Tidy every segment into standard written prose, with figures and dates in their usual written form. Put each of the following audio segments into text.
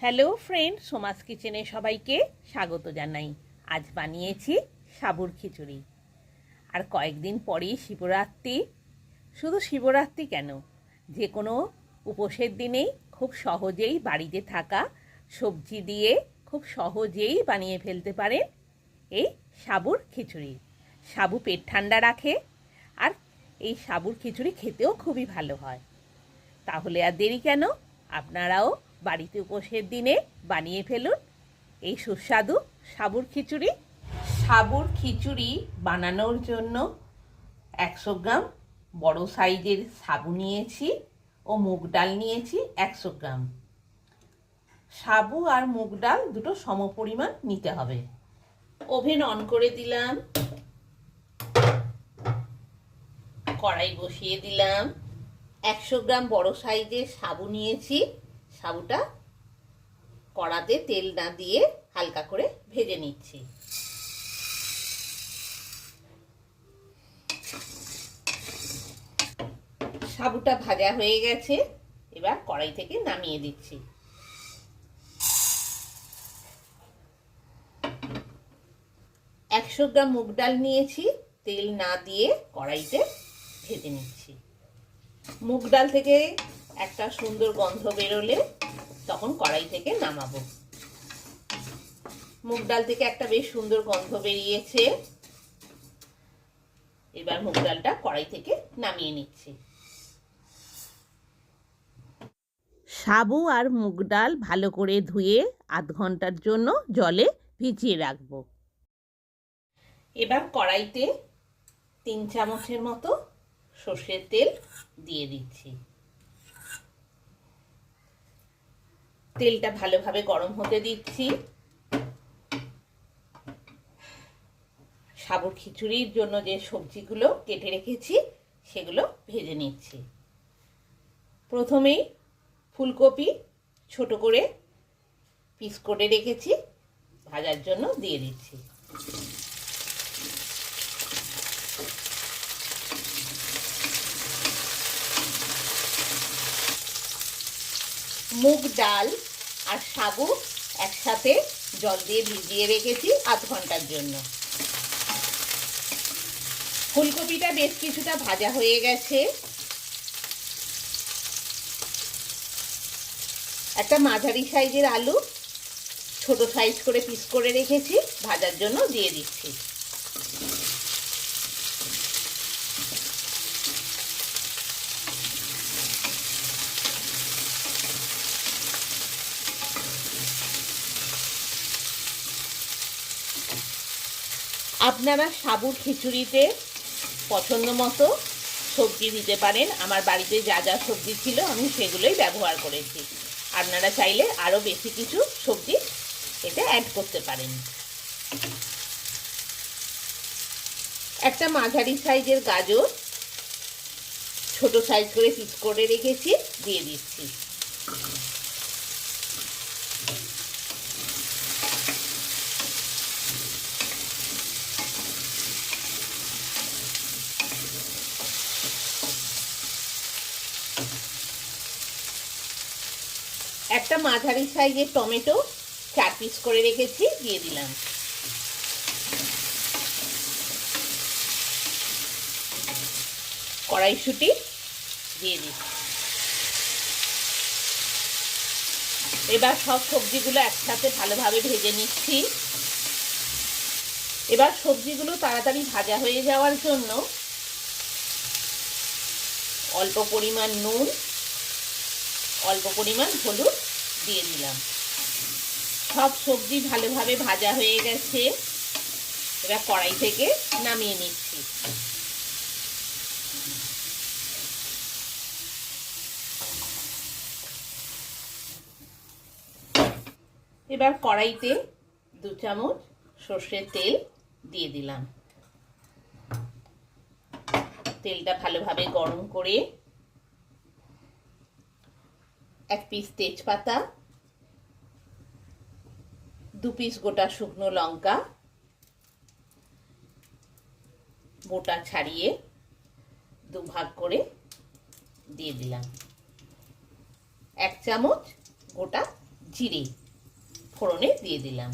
Hello friend, Soma's কিচেনে সবাইকে স্বাগত জানাই। আজ বানিয়েছি সাবুর খিচুড়ি। আর কয়েকদিন পরেই শিবরাত্রি। শুধু শিবরাত্রি কেন, যে কোনো উপোসের দিনেই খুব সহজেই বাড়িতে থাকা সবজি দিয়ে খুব সহজেই বানিয়ে ফেলতে পারেন এই সাবুর খিচুড়ি। সাবু পেট ঠান্ডা রাখে, আর এই সাবুর খিচুড়ি খেতেও খুবই ভালো হয়। তাহলে আর দেরি কেন, আপনারাও বাড়িতে উপোসের দিনে বানিয়ে ফেলুন এই সুস্বাদু সাবুর খিচুড়ি। সাবুর খিচুড়ি বানানোর জন্য 100 গ্রাম বড় সাইজের সাবু নিয়েছি ও মুগ ডাল নিয়েছি 100 গ্রাম। সাবু আর মুগ ডাল দুটো সমপরিমাণ নিতে হবে। ওভেন অন করে দিলাম, কড়াই বসিয়ে দিলাম। 100 গ্রাম বড় সাইজের সাবু নিয়েছি। সাবুটা কড়াতে তেল না দিয়ে হালকা করে ভেজে নিচ্ছি। সাবুটা ভাজা হয়ে গেছে, এবার কড়াই থেকে নামিয়ে দিচ্ছি। একশো গ্রাম মুগ ডাল নিয়েছি, তেল না দিয়ে কড়াইতে ভেজে নিচ্ছি। মুগ ডাল থেকে একটা সুন্দর গন্ধ বেরোলে তখন কড়াই থেকে নামাবো। মুগ ডাল থেকে একটা বেশ সুন্দর গন্ধ বেরিয়েছে, এবার মুগ ডালটা কড়াই থেকে নামিয়ে নিচ্ছি। সাবু আর মুগ ডাল ভালো করে ধুয়ে আধ ঘন্টার জন্য জলে ভিজিয়ে রাখবো। এবার কড়াইতে 3 চামচের মতো সর্ষের তেল দিয়ে দিচ্ছি। তেলটা ভালোভাবে গরম হতে দিচ্ছি। সাবুর খিচুড়ির জন্য যে সবজিগুলো কেটে রেখেছি সেগুলো ভেজে নিচ্ছি। প্রথমেই ফুলকপি ছোট করে পিস করে রেখেছি, ভাজার জন্য দিয়ে দিচ্ছি। মুগ ডাল আর সাবু একসাথে জল দিয়ে ভিজিয়ে রেখেছি আধ ঘন্টার জন্য। ফুলকপিটা বেশ কিছুটা ভাজা হয়ে গেছে। একটা মাঝারি সাইজের আলু ছোট সাইজ করে পিস করে রেখেছি, ভাজার জন্য দিয়ে দিচ্ছি। আপনারা সাবুর খিচুড়িতে পছন্দ মতো সবজি দিতে পারেন। আমার বাড়িতে যা যা সবজি ছিল আমি সেগুলোই ব্যবহার করেছি। আপনারা চাইলে আরও বেশি কিছু সবজি এতে অ্যাড করতে পারেন। একটা মাঝারি সাইজের গাজর ছোট সাইজ করে পিস করে রেখেছি, দিয়ে দিচ্ছি। একটা মাঝারি সাইজের টমেটো 4 পিস করে রেখেছি, দিয়ে দিলাম। কড়াইশুঁটি দিয়ে দিচ্ছি। এবার সব সবজিগুলো একসাথে ভালোভাবে ভেজে নিচ্ছি। এবার সবজিগুলো তাড়াতাড়ি ভাজা হয়ে যাওয়ার জন্য অল্প পরিমাণ নুন, অল্প পরিমাণ হলুদ দিয়ে দিলাম। সব সবজি ভালোভাবে ভাজা হয়ে গেছে, এবার কড়াই থেকে নামিয়ে নিচ্ছি। এবার কড়াইতে 2 চামচ সর্ষের তেল দিয়ে দিলাম। তেলটা ভালোভাবে গরম করে 1 পিস তেজপাতা, 2 পিস গোটা শুকনো লঙ্কা বোটা ছাড়িয়ে 2 ভাগ করে দিয়ে দিলাম। 1 চামচ গোটা জিরে ফোড়নে দিয়ে দিলাম।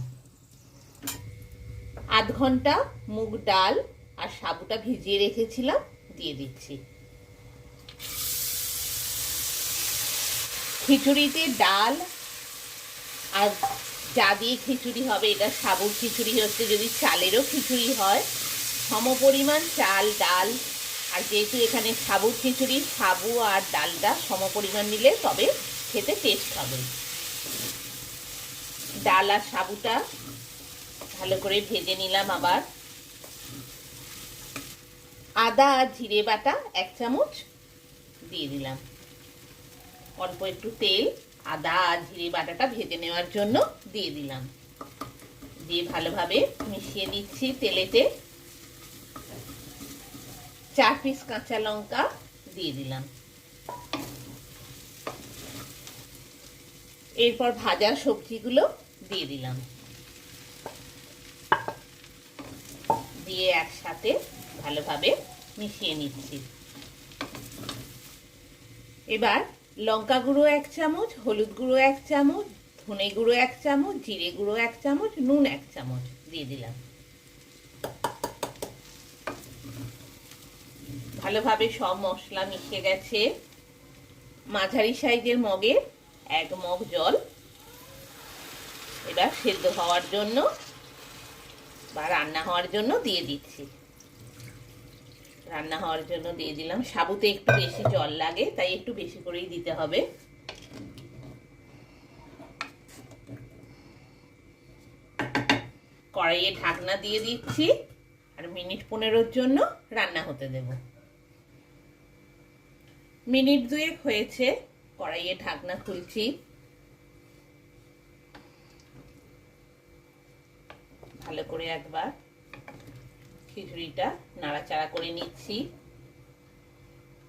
আধ ঘন্টা মুগ ডাল আর সাবুটা ভিজিয়ে রেখেছিলাম, দিয়ে দিচ্ছি। খিচুড়িতে ডাল আর যা দিয়ে খিচুড়ি হবে, এটা সাবুর খিচুড়ি হচ্ছে, যদি চালেরও খিচুড়ি হয় সমপরিমাণ চাল ডাল, আর যেহেতু এখানে সাবুর খিচুড়ি, সাবু আর ডালটা সমপরিমাণ নিলে তবে খেতে টেস্ট হবে। ডাল আর সাবুটা ভালো করে ভেজে নিলাম। আবার আদা আর জিরে বাটা 1 চামচ দিয়ে দিলাম। অল্প একটু তেল আদা আর জিরে বাটাটা ভেজে নেওয়ার জন্য দিয়ে দিলাম। দিয়ে ভালোভাবে মিশিয়ে দিচ্ছি তেলেতে। 4 পিস কাঁচা লঙ্কা দিয়ে দিলাম। এরপর ভাজা সবজিগুলো দিয়ে দিলাম, দিয়ে একসাথে ভালোভাবে মিশিয়ে নিচ্ছি। এবার লঙ্কা গুঁড়ো 1 চামচ, হলুদ গুঁড়ো 1 চামচ, ধনে গুঁড়ো 1 চামচ, জিরে গুঁড়ো 1 চামচ, নুন 1 চামচ দিয়ে দিলাম। ভালোভাবে সব মশলা মিশে গেছে। মাঝারি সাইজের মগে 1 মগ জল এবার সেদ্ধ হওয়ার জন্য বা রান্না হওয়ার জন্য দিয়ে দিচ্ছি। রান্না হওয়ার জন্য দিয়ে দিলাম। সাবুতে একটু বেশি জল লাগে, তাই একটু বেশি করেই দিতে হবে। কড়াইয়ে ঢাকনা দিয়ে দিচ্ছি আর মিনিট 15 জন্য রান্না হতে দেব। মিনিট 2 হয়েছে, কড়াইয়ে ঢাকনা খুলছি। ভালো করে একবার খিচুড়িটা নাড়াচাড়া করে নিচ্ছি।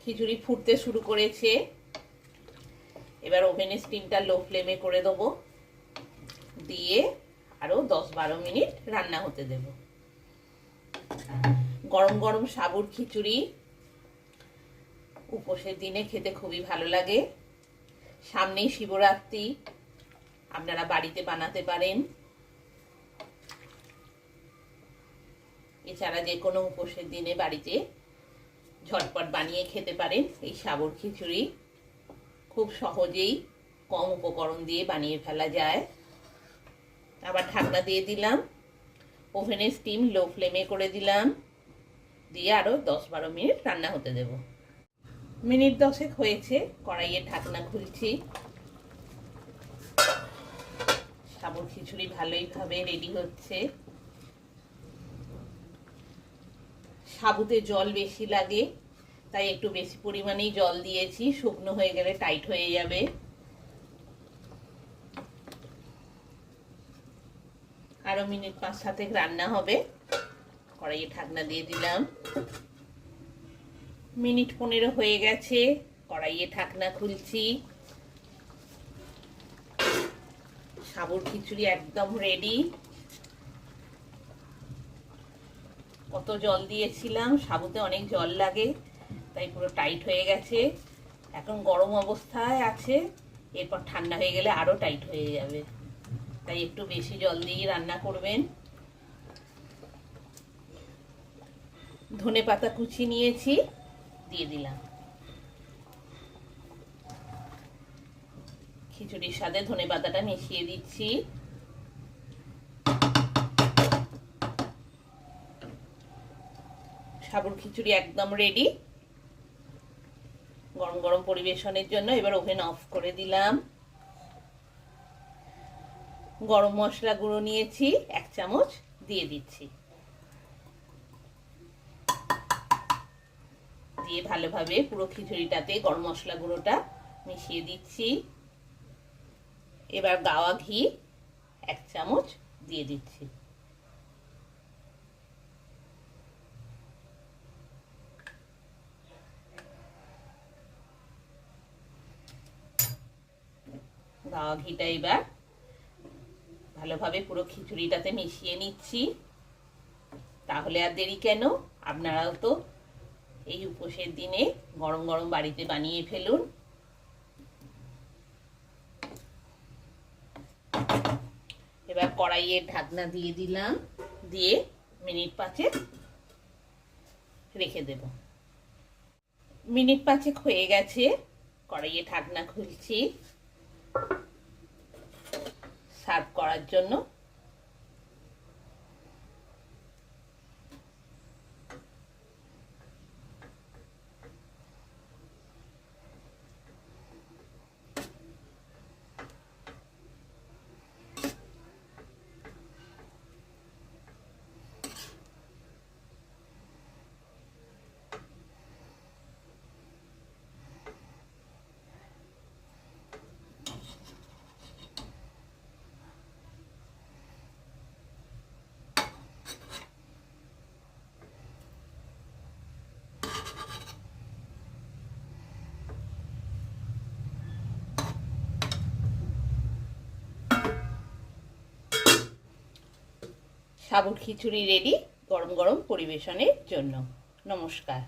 খিচুড়ি ফুটতে শুরু করেছে। এবার ওভেনের স্টিমটা লো ফ্লেমে করে দেবো, দিয়ে আরো 10-12 মিনিট রান্না হতে দেব। গরম গরম সাবুর খিচুড়ি উপোসের দিনে খেতে খুবই ভালো লাগে। সামনেই শিবরাত্রি, আপনারা বাড়িতে বানাতে পারেন। এছাড়া যে কোনো উপোসের দিনে বাড়িতে ঝটপট বানিয়ে খেতে পারেন এই সাবুর খিচুড়ি। খুব সহজেই কম উপকরণ দিয়ে বানিয়ে ফেলা যায়। আবার ঢাকনা দিয়ে দিলাম, ওভেনের স্টিম লো ফ্লেমে করে দিলাম, দিয়ে আরো 10-12 মিনিট রান্না হতে দেব। মিনিট 10 হয়েছে, কড়াইয়ের ঢাকনা খুলছি। সাবুর খিচুড়ি ভালোইভাবে রেডি হচ্ছে। সাবুতে জল বেশি লাগে, তাই একটু বেশি পরিমাণেই জল দিয়েছি, শুকনো হয়ে গেলে টাইট হয়ে যাবে। আরো মিনিট 5-7 রান্না হবে। কড়াইয়ে ঢাকনা দিয়ে দিলাম। মিনিট 15 হয়ে গেছে, কড়াইয়ে ঢাকনা খুলছি। সাবুর খিচুড়ি একদম রেডি। কত জল দিয়েছিলাম, সাবুতে অনেক জল লাগে, তাই পুরো টাইট হয়ে গেছে। এখন গরম অবস্থায় আছে, এরপর ঠান্ডা হয়ে গেলে আরো টাইট হয়ে যাবে, তাই একটু বেশি জল দিয়ে রান্না করবেন। ধনেপাতা কুচি নিয়েছি, দিয়ে দিলাম। খিচুড়ির সাথে ধনেপাতাটা মিশিয়ে দিচ্ছি। সাবুর খিচুড়ি একদম রেডি গরম গরম পরিবেশনের জন্য। এবার ওভেন অফ করে দিলাম। গরম মশলা গুঁড়ো নিয়েছি 1 চামচ, দিয়ে দিচ্ছি। দিয়ে ভালোভাবে পুরো খিচুড়িটাতে গরম মশলা গুঁড়োটা মিশিয়ে দিচ্ছি। এবার গাওয়া ঘি 1 চামচ দিয়ে দিচ্ছি। গাওয়া ঘিটা এবার ভালোভাবে পুরো খিচুড়িটাতে মিশিয়ে নিচ্ছি। তাহলে আর দেরি কেন, আপনারাও তো এই উপোসের দিনে গরম গরম বাড়িতে বানিয়ে ফেলুন। এবার কড়াইয়ে ঢাকনা দিয়ে দিলাম, দিয়ে মিনিট 5 রেখে দেব। মিনিট 5 হয়ে গেছে, কড়াইয়ে ঢাকনা খুলছি সার্ভ করার জন্য। সাবুর খিচুড়ি রেডি গরম গরম পরিবেশনের জন্য। নমস্কার।